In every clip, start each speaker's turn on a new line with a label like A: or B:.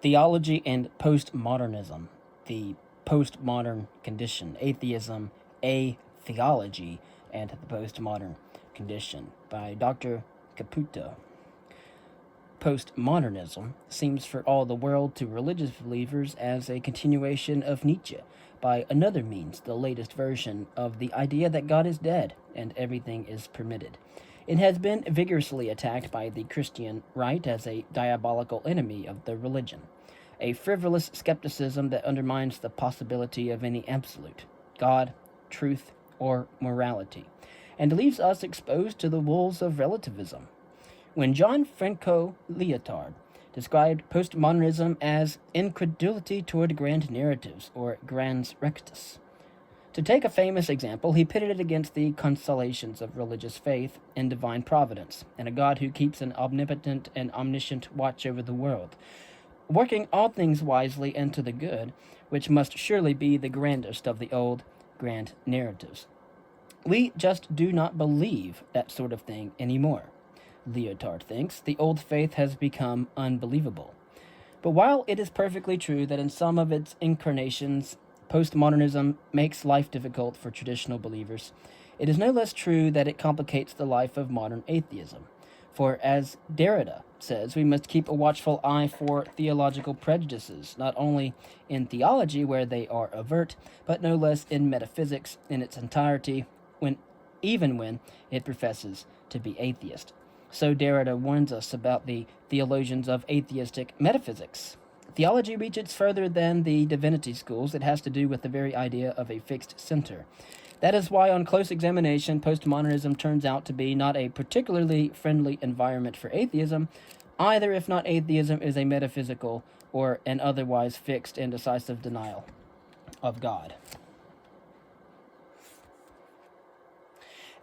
A: Theology and Postmodernism, the postmodern condition, atheism, a theology, and the postmodern condition, by Dr. Caputo. Postmodernism seems for all the world to religious believers as a continuation of Nietzsche, by another means the latest version of the idea that God is dead and everything is permitted. It has been vigorously attacked by the Christian right as a diabolical enemy of the religion, a frivolous skepticism that undermines the possibility of any absolute, God, truth, or morality, and leaves us exposed to the wolves of relativism. When John Franco Lyotard described postmodernism as incredulity toward grand narratives, or grans rectus. To take a famous example, he pitted it against the consolations of religious faith in divine providence, and a God who keeps an omnipotent and omniscient watch over the world, working all things wisely and to the good, which must surely be the grandest of the old grand narratives. We just do not believe that sort of thing anymore. Lyotard thinks the old faith has become unbelievable. But while it is perfectly true that in some of its incarnations postmodernism makes life difficult for traditional believers, it is no less true that it complicates the life of modern atheism. For as Derrida says, we must keep a watchful eye for theological prejudices, not only in theology where they are overt, but no less in metaphysics in its entirety, even when it professes to be atheist. So Derrida warns us about the theologians of atheistic metaphysics. Theology reaches further than the divinity schools. It has to do with the very idea of a fixed center. That is why, on close examination, postmodernism turns out to be not a particularly friendly environment for atheism, either if not atheism is a metaphysical or an otherwise fixed and decisive denial of God.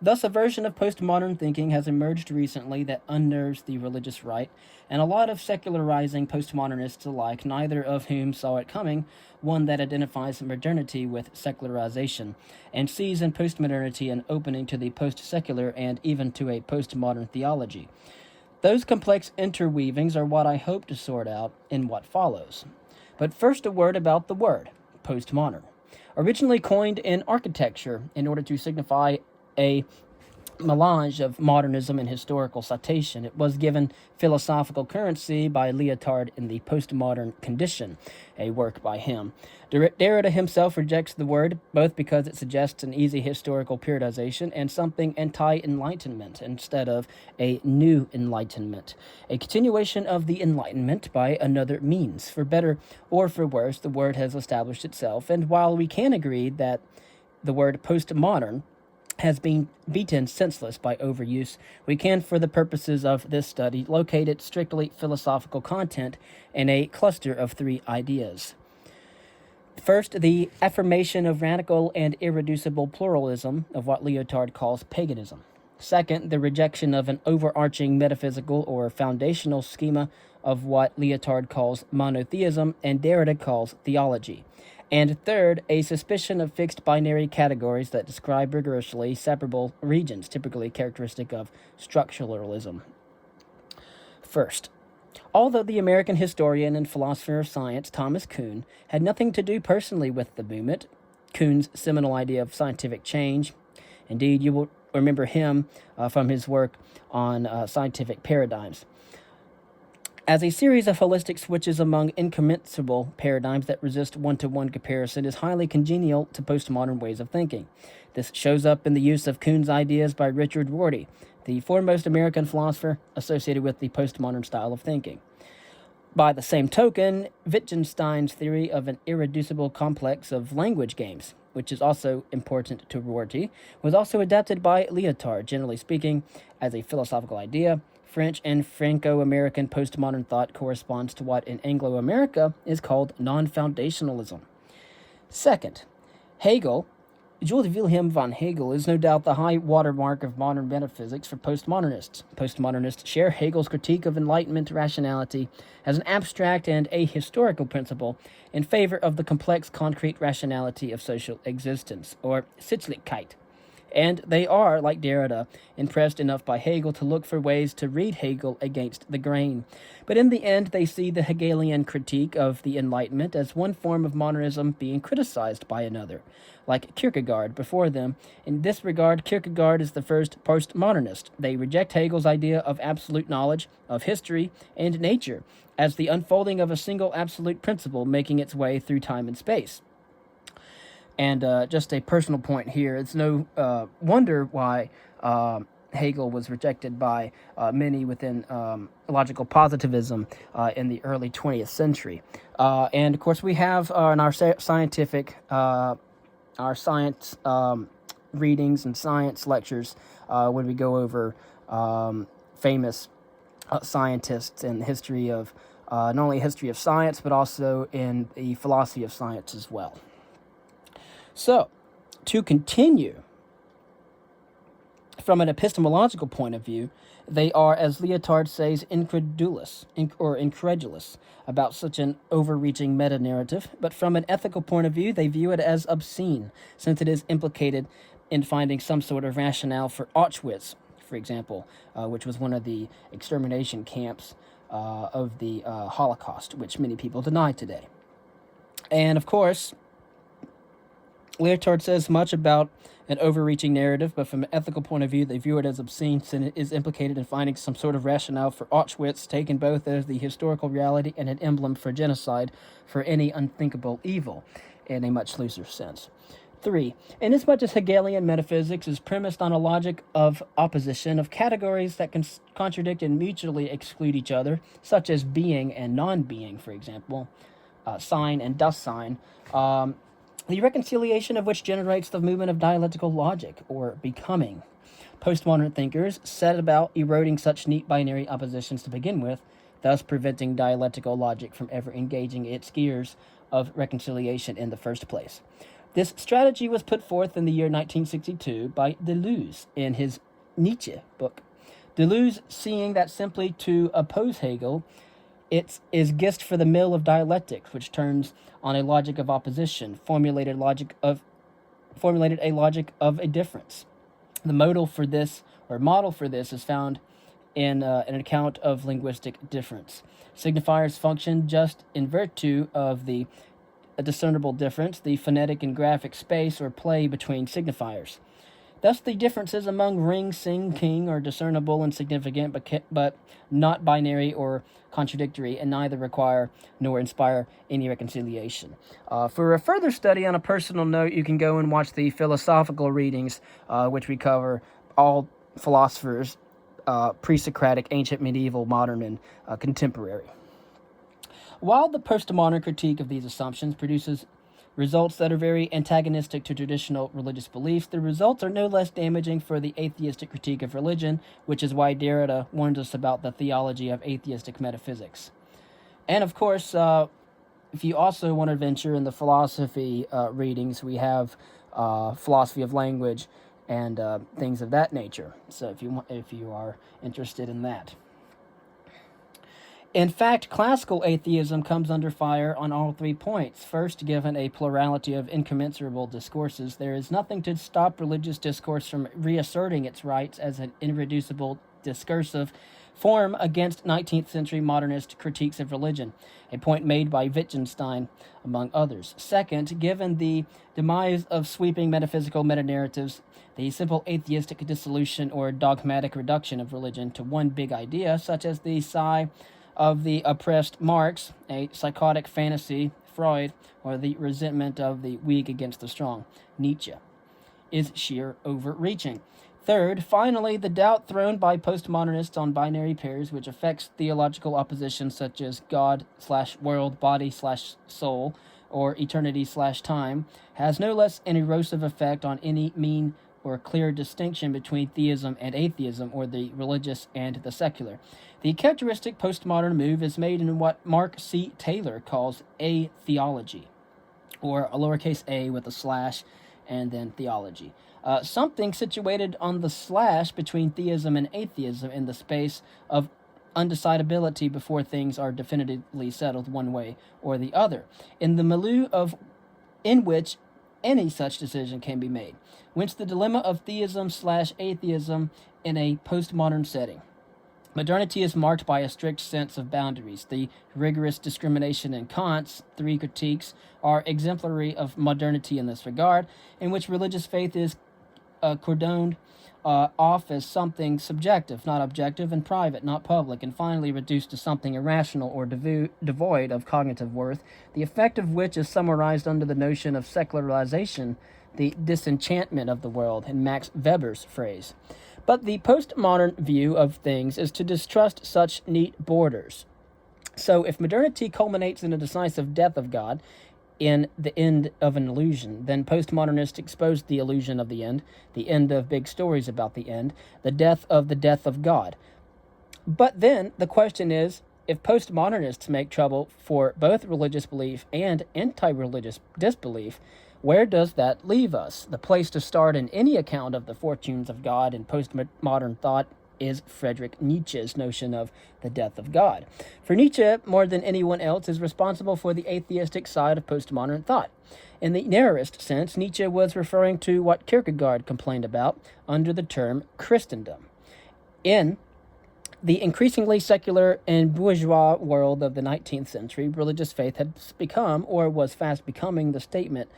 A: Thus, a version of postmodern thinking has emerged recently that unnerves the religious right, and a lot of secularizing postmodernists alike, neither of whom saw it coming, one that identifies modernity with secularization, and sees in postmodernity an opening to the post-secular and even to a postmodern theology. Those complex interweavings are what I hope to sort out in what follows. But first, a word about the word, postmodern. Originally coined in architecture in order to signify a melange of modernism and historical citation, it was given philosophical currency by Lyotard in The Postmodern Condition, a work by him. Derrida himself rejects the word, both because it suggests an easy historical periodization and something anti-enlightenment instead of a new enlightenment, a continuation of the Enlightenment by another means. For better or for worse, the word has established itself, and while we can agree that the word postmodern has been beaten senseless by overuse, we can, for the purposes of this study, locate its strictly philosophical content in a cluster of three ideas. First, the affirmation of radical and irreducible pluralism of what Lyotard calls paganism. Second, the rejection of an overarching metaphysical or foundational schema of what Lyotard calls monotheism and Derrida calls theology. And third, a suspicion of fixed binary categories that describe rigorously separable regions, typically characteristic of structuralism. First, although the American historian and philosopher of science Thomas Kuhn had nothing to do personally with the movement, Kuhn's seminal idea of scientific change, indeed you will remember him from his work on scientific paradigms, as a series of holistic switches among incommensurable paradigms that resist one-to-one comparison is highly congenial to postmodern ways of thinking. This shows up in the use of Kuhn's ideas by Richard Rorty, the foremost American philosopher associated with the postmodern style of thinking. By the same token, Wittgenstein's theory of an irreducible complex of language games, which is also important to Rorty, was also adapted by Lyotard. Generally speaking, as a philosophical idea, French and Franco-American postmodern thought corresponds to what in Anglo-America is called non-foundationalism. Second, Hegel, Jules Wilhelm von Hegel, is no doubt the high watermark of modern metaphysics for postmodernists. Postmodernists share Hegel's critique of Enlightenment rationality as an abstract and ahistorical principle in favor of the complex concrete rationality of social existence, or Sittlichkeit, And they are, like Derrida, impressed enough by Hegel to look for ways to read Hegel against the grain. But in the end, they see the Hegelian critique of the Enlightenment as one form of modernism being criticized by another, like Kierkegaard before them. In this regard, Kierkegaard is the first postmodernist. They reject Hegel's idea of absolute knowledge, of history, and nature, as the unfolding of a single absolute principle making its way through time and space. And just a personal point here, it's no wonder why Hegel was rejected by many within logical positivism in the early 20th century. And of course, we have in our scientific, our science readings and science lectures when we go over famous scientists in the history of not only history of science, but also in the philosophy of science as well. So, to continue, from an epistemological point of view, they are, as Lyotard says, incredulous about such an overreaching meta-narrative, but from an ethical point of view, they view it as obscene, since it is implicated in finding some sort of rationale for Auschwitz, for example, which was one of the extermination camps of the Holocaust, which many people deny today. And, of course, Lyotard says much about an overreaching narrative, but from an ethical point of view, they view it as obscene since it is implicated in finding some sort of rationale for Auschwitz, taken both as the historical reality and an emblem for genocide for any unthinkable evil, in a much looser sense. 3. Inasmuch as Hegelian metaphysics is premised on a logic of opposition of categories that can contradict and mutually exclude each other, such as being and non-being, for example, sign and dust sign, the reconciliation of which generates the movement of dialectical logic, or becoming. Postmodern thinkers set about eroding such neat binary oppositions to begin with, thus preventing dialectical logic from ever engaging its gears of reconciliation in the first place. This strategy was put forth in the year 1962 by Deleuze in his Nietzsche book. Deleuze, seeing that simply to oppose Hegel, it is grist for the mill of dialectics, which turns on a logic of opposition, formulated a logic of a difference. The model for this is found in an account of linguistic difference. Signifiers function just in virtue of the discernible difference, the phonetic and graphic space or play between signifiers. Thus, the differences among ring, sing, king are discernible and significant, but not binary or contradictory, and neither require nor inspire any reconciliation. For a further study on a personal note, you can go and watch the philosophical readings, which we cover all philosophers, pre-Socratic, ancient, medieval, modern, and contemporary. While the postmodern critique of these assumptions produces results that are very antagonistic to traditional religious beliefs, the results are no less damaging for the atheistic critique of religion, which is why Derrida warns us about the theology of atheistic metaphysics. And of course, if you also want to venture in the philosophy readings, we have philosophy of language and things of that nature. So if you are interested in that. In fact, classical atheism comes under fire on all 3 points. First, given a plurality of incommensurable discourses, there is nothing to stop religious discourse from reasserting its rights as an irreducible discursive form against 19th century modernist critiques of religion, a point made by Wittgenstein, among others. Second, given the demise of sweeping metaphysical meta-narratives, the simple atheistic dissolution or dogmatic reduction of religion to one big idea, such as the sigh of the oppressed Marx, a psychotic fantasy, Freud, or the resentment of the weak against the strong, Nietzsche, is sheer overreaching. Third, finally, the doubt thrown by postmodernists on binary pairs, which affects theological opposition such as God/world, body/soul, or eternity/time, has no less an erosive effect on any mean or clear distinction between theism and atheism, or the religious and the secular. The characteristic postmodern move is made in what Mark C. Taylor calls a theology, or a lowercase a with a slash and then theology. Something situated on the slash between theism and atheism in the space of undecidability before things are definitively settled one way or the other. In the milieu in which any such decision can be made. Whence the dilemma of theism/atheism in a postmodern setting. Modernity is marked by a strict sense of boundaries. The rigorous discrimination in Kant's three critiques are exemplary of modernity in this regard, in which religious faith is cordoned off as something subjective, not objective, and private, not public, and finally reduced to something irrational or devoid of cognitive worth, the effect of which is summarized under the notion of secularization, the disenchantment of the world, in Max Weber's phrase. But the postmodern view of things is to distrust such neat borders. So if modernity culminates in a decisive death of God, in the end of an illusion, then postmodernists expose the illusion of the end of big stories about the death of God. But then the question is, if postmodernists make trouble for both religious belief and anti-religious disbelief, where does that leave us? The place to start in any account of the fortunes of God in postmodern thought is Friedrich Nietzsche's notion of the death of God. For Nietzsche, more than anyone else, is responsible for the atheistic side of postmodern thought. In the narrowest sense, Nietzsche was referring to what Kierkegaard complained about under the term Christendom. In the increasingly secular and bourgeois world of the 19th century, religious faith had become, or was fast becoming, the statement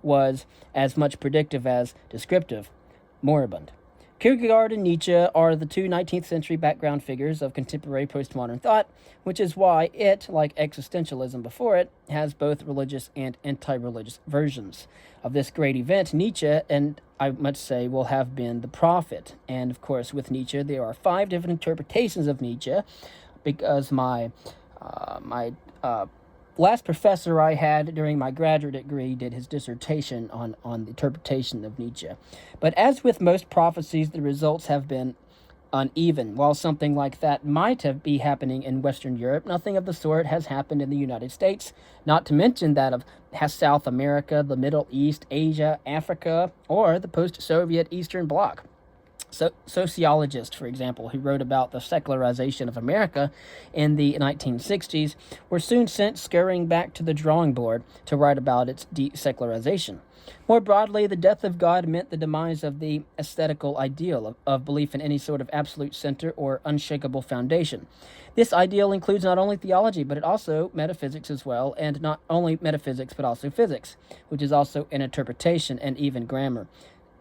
A: was as much predictive as descriptive, moribund. Kierkegaard and Nietzsche are the two 19th century background figures of contemporary postmodern thought, which is why it, like existentialism before it, has both religious and anti-religious versions. Of this great event, Nietzsche, and I must say, will have been the prophet. And of course, with Nietzsche, there are 5 different interpretations of Nietzsche, because my last professor I had during my graduate degree did his dissertation on the interpretation of Nietzsche. But as with most prophecies, the results have been uneven. While something like that might be happening in Western Europe, nothing of the sort has happened in the United States, not to mention that of South America, the Middle East, Asia, Africa, or the post-Soviet Eastern Bloc. Sociologists, for example, who wrote about the secularization of America in the 1960s, were soon sent scurrying back to the drawing board to write about its desecularization. More broadly, the death of God meant the demise of the aesthetical ideal of belief in any sort of absolute center or unshakable foundation. This ideal includes not only theology, but it also metaphysics as well, and not only metaphysics, but also physics, which is also an interpretation and even grammar.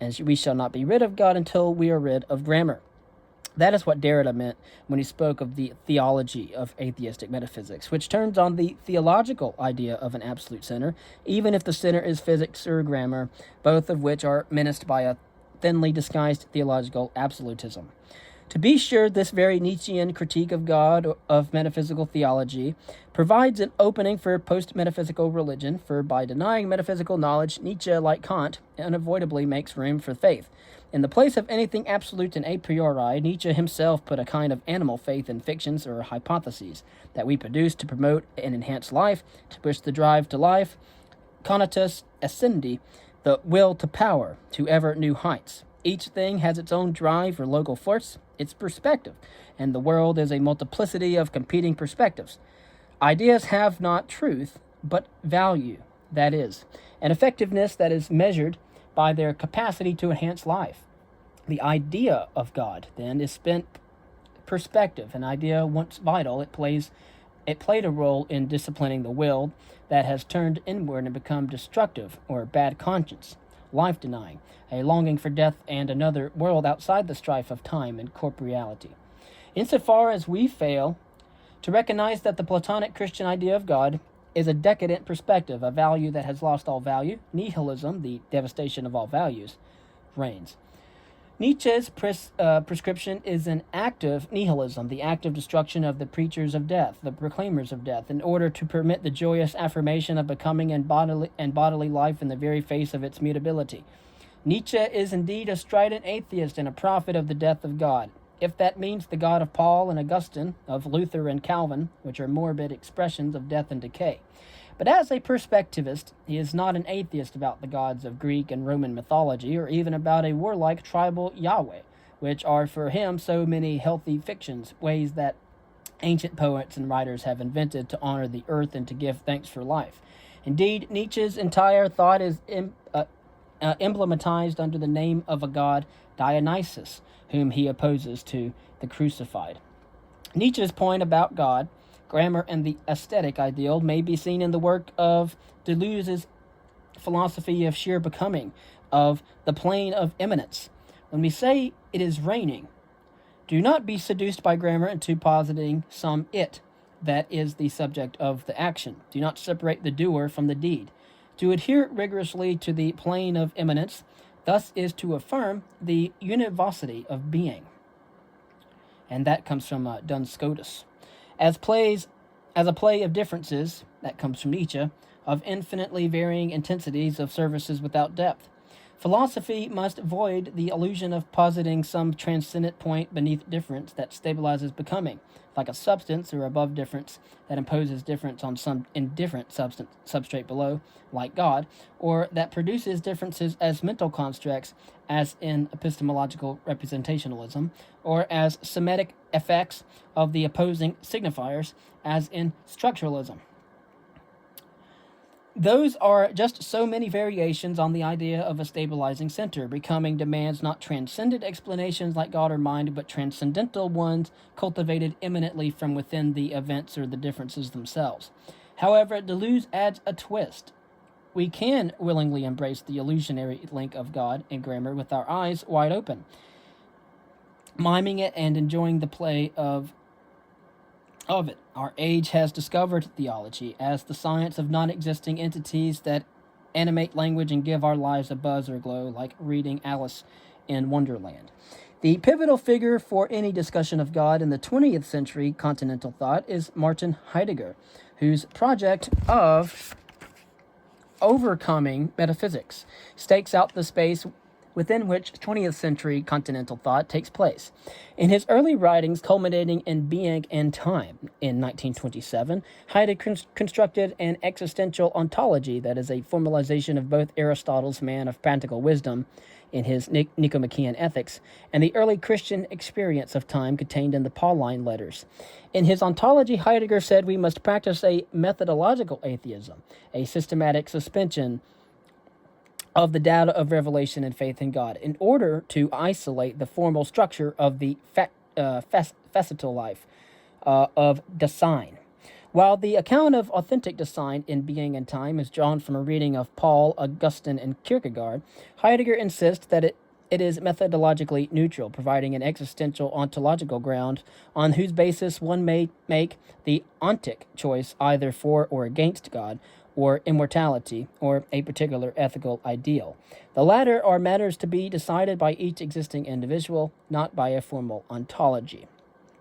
A: And we shall not be rid of God until we are rid of grammar. That is what Derrida meant when he spoke of the theology of atheistic metaphysics, which turns on the theological idea of an absolute center, even if the center is physics or grammar, both of which are menaced by a thinly disguised theological absolutism. To be sure, this very Nietzschean critique of God, of metaphysical theology, provides an opening for post-metaphysical religion, for by denying metaphysical knowledge, Nietzsche, like Kant, unavoidably makes room for faith. In the place of anything absolute and a priori, Nietzsche himself put a kind of animal faith in fictions or hypotheses that we produce to promote and enhance life, to push the drive to life, cognitus ascendi, the will to power, to ever new heights. Each thing has its own drive or local force, its perspective, and the world is a multiplicity of competing perspectives. Ideas have not truth, but value, that is, an effectiveness that is measured by their capacity to enhance life. The idea of God, then, is spent perspective. An idea, once vital, it played a role in disciplining the will that has turned inward and become destructive or bad conscience, life-denying, a longing for death and another world outside the strife of time and corporeality. Insofar as we fail to recognize that the Platonic Christian idea of God is a decadent perspective, a value that has lost all value, nihilism, the devastation of all values, reigns. Nietzsche's prescription is an active nihilism, the active destruction of the preachers of death, the proclaimers of death, in order to permit the joyous affirmation of becoming and bodily life in the very face of its mutability. Nietzsche is indeed a strident atheist and a prophet of the death of God. If that means the God of Paul and Augustine, of Luther and Calvin, which are morbid expressions of death and decay. But as a perspectivist, he is not an atheist about the gods of Greek and Roman mythology, or even about a warlike tribal Yahweh, which are for him so many healthy fictions, ways that ancient poets and writers have invented to honor the earth and to give thanks for life. Indeed, Nietzsche's entire thought is emblematized under the name of a god, Dionysus, whom he opposes to the crucified. Nietzsche's point about God, grammar, and the aesthetic ideal may be seen in the work of Deleuze's philosophy of sheer becoming, of the plane of immanence. When we say it is raining, do not be seduced by grammar into positing some it that is the subject of the action. Do not separate the doer from the deed. To adhere rigorously to the plane of immanence, thus is to affirm the univocity of being. And that comes from Duns Scotus. As a play of differences, that comes from Nietzsche, of infinitely varying intensities of services without depth. Philosophy must avoid the illusion of positing some transcendent point beneath difference that stabilizes becoming, like a substance or above difference that imposes difference on some indifferent substrate below, like God, or that produces differences as mental constructs, as in epistemological representationalism, or as semetic effects of the opposing signifiers, as in structuralism. Those are just so many variations on the idea of a stabilizing center. Becoming demands not transcendent explanations like God or mind, but transcendental ones cultivated immanently from within the events or the differences themselves. However, Deleuze adds a twist. We can willingly embrace the illusionary link of God and grammar with our eyes wide open, miming it and enjoying the play of it. Our age has discovered theology as the science of non-existing entities that animate language and give our lives a buzz or glow, like reading Alice in Wonderland. The pivotal figure for any discussion of God in the 20th century continental thought is Martin Heidegger, whose project of overcoming metaphysics stakes out the space within which 20th century continental thought takes place. In his early writings, culminating in Being and Time in 1927, Heidegger constructed an existential ontology that is a formalization of both Aristotle's man of practical wisdom in his Nicomachean Ethics and the early Christian experience of time contained in the Pauline letters. In his ontology, Heidegger said we must practice a methodological atheism, a systematic suspension of the data of revelation and faith in God, in order to isolate the formal structure of the facetal life of Dasein. While the account of authentic Dasein in Being and Time is drawn from a reading of Paul, Augustine, and Kierkegaard, Heidegger insists that it is methodologically neutral, providing an existential ontological ground on whose basis one may make the ontic choice either for or against God, or immortality, or a particular ethical ideal. The latter are matters to be decided by each existing individual, not by a formal ontology.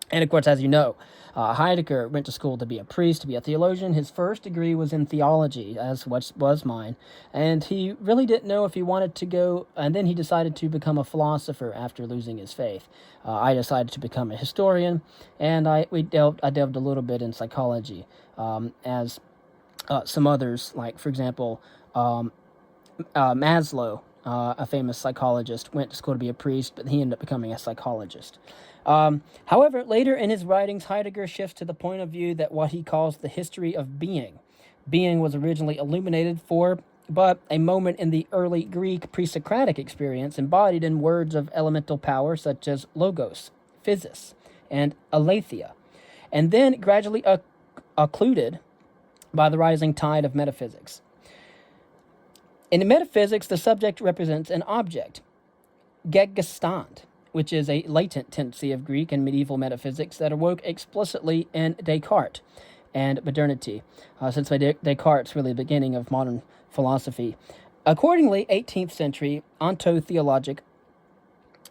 A: And of course, as you know, Heidegger went to school to be a priest, to be a theologian. His first degree was in theology, as was mine. And he really didn't know if he wanted to go, and then he decided to become a philosopher after losing his faith. I decided to become a historian, and I delved a little bit in psychology, as some others, like, for example, Maslow, a famous psychologist, went to school to be a priest, but he ended up becoming a psychologist. However, later in his writings, Heidegger shifts to the point of view that what he calls the history of being. Being was originally illuminated for but a moment in the early Greek pre-Socratic experience, embodied in words of elemental power such as logos, physis, and aletheia, and then gradually occluded by the rising tide of metaphysics. In metaphysics, the subject represents an object, Gegenstand, which is a latent tendency of Greek and medieval metaphysics that awoke explicitly in Descartes and modernity, since Descartes really the beginning of modern philosophy. Accordingly, 18th century ontotheologic,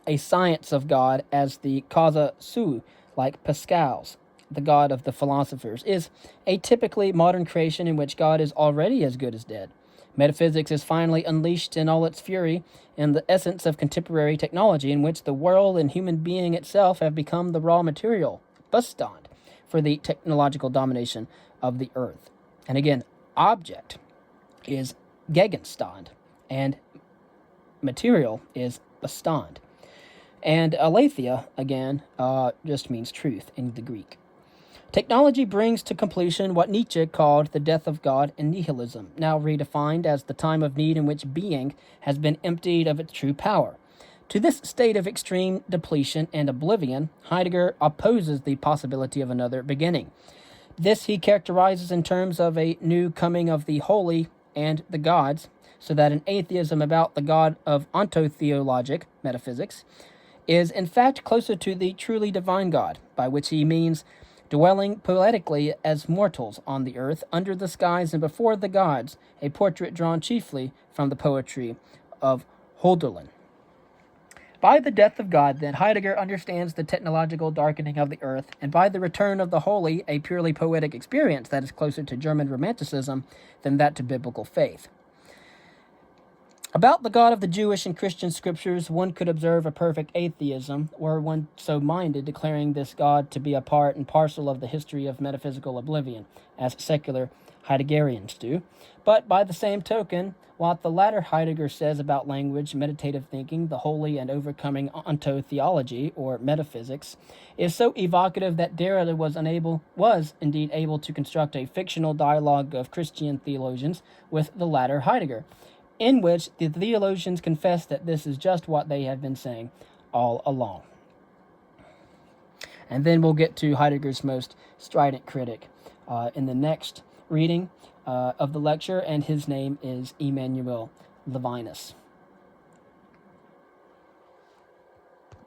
A: a science of God as the causa sui, like Pascal's, the God of the philosophers, is a typically modern creation in which God is already as good as dead. Metaphysics is finally unleashed in all its fury in the essence of contemporary technology, in which the world and human being itself have become the raw material, Bestand, for the technological domination of the earth. And again, object is Gegenstand, and material is Bestand. And aletheia, again, just means truth in the Greek. Technology brings to completion what Nietzsche called the death of God and nihilism, now redefined as the time of need in which being has been emptied of its true power. To this state of extreme depletion and oblivion, Heidegger opposes the possibility of another beginning. This he characterizes in terms of a new coming of the holy and the gods, so that an atheism about the God of ontotheologic metaphysics is in fact closer to the truly divine God, by which he means dwelling poetically as mortals on the earth, under the skies and before the gods, a portrait drawn chiefly from the poetry of Hölderlin. By the death of God, then, Heidegger understands the technological darkening of the earth, and by the return of the holy, a purely poetic experience that is closer to German Romanticism than that to biblical faith. About the God of the Jewish and Christian scriptures, one could observe a perfect atheism, were one so minded, declaring this God to be a part and parcel of the history of metaphysical oblivion, as secular Heideggerians do. But by the same token, what the latter Heidegger says about language, meditative thinking, the holy, and overcoming ontotheology, or metaphysics, is so evocative that Derrida was indeed able to construct a fictional dialogue of Christian theologians with the latter Heidegger, in which the theologians confess that this is just what they have been saying all along. And then we'll get to Heidegger's most strident critic in the next reading of the lecture, and his name is Emanuel Levinas.